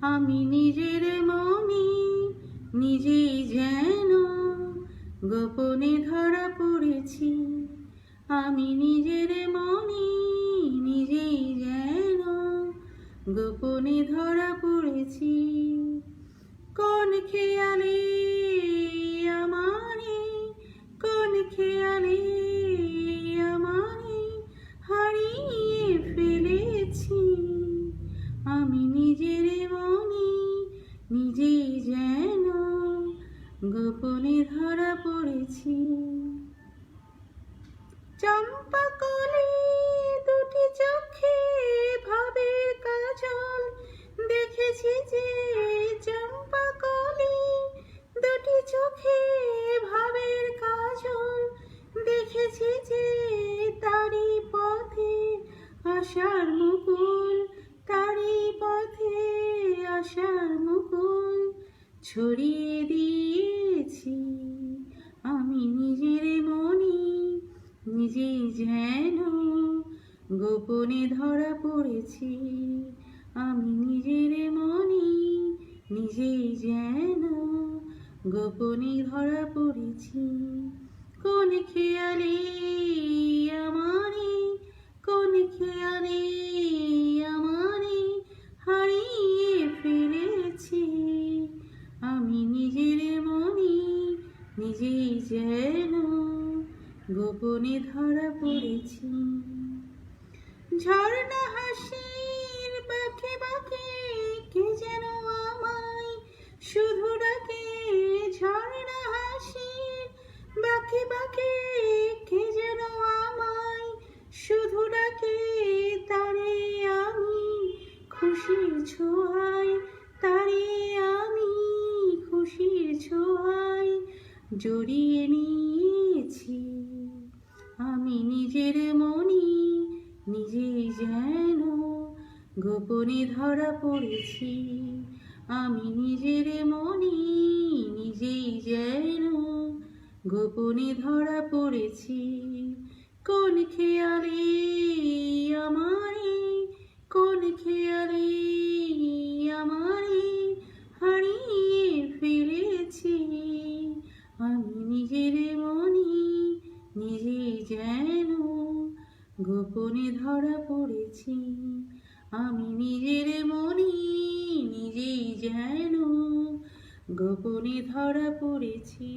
আমি নিজের মনি নিজেই যেন গোপনে ধরা পড়েছি। আমি নিজের মনি নিজেই যেন গোপনে ধরা পড়েছি। কোন খেয়ালে আমারে, কোন খেয়ালে আমারে হারিয়ে ফেলেছি। আমি নিজের মনি নিজেই যেন গোপনে ধরা পড়েছি। চম্পা কলি দুটি চোখে ভাবের কাজল দেখেছি যে, চম্পা কলি দুটি চোখে ভাবের কাজল দেখেছি যে, তারি পথে আশার মুকুল, তারি পথে আশার মুকুল ছড়িয়ে দিয়েছি। আমি নিজের মনি নিজেই যেন গোপনে ধরা পড়েছি। আমি নিজের মনি নিজেই যেন গোপনে ধরা পড়েছি। কোন খেয়ালে আমারে, কোন খেয়ালে আমারে হারিয়ে ফেলেছি। আমি নিজের মনি নিজেই যেন গোপনে ধরা পড়েছি। ঝর্ণা হাসির বাঁকে বাঁকে কে যেন আমায় শুধু ডাকে। ঝর্ণা হাসির বাঁকে বাঁকে কে যেন আমায় শুধু ডাকে। তারে আমি খুশির ছোঁয়ায়, তারে আমি খুশির ছোঁয়ায় জড়িয়ে নিয়েছি। আমি নিজের মনি নিজেই যেন গোপনে ধরা পড়েছি। আমি নিজের মনি নিজেই যেন গোপনে ধরা পড়েছি। কোন খেয়ালে আমারে, কোন খেয়ালে আমারে হারিয়ে ফেলেছি। আমি নিজের মনি নিজেই যেন গোপনে ধরা পড়েছি। আমি নিজের মনি নিজেই যেন গোপনে ধরা পড়েছি।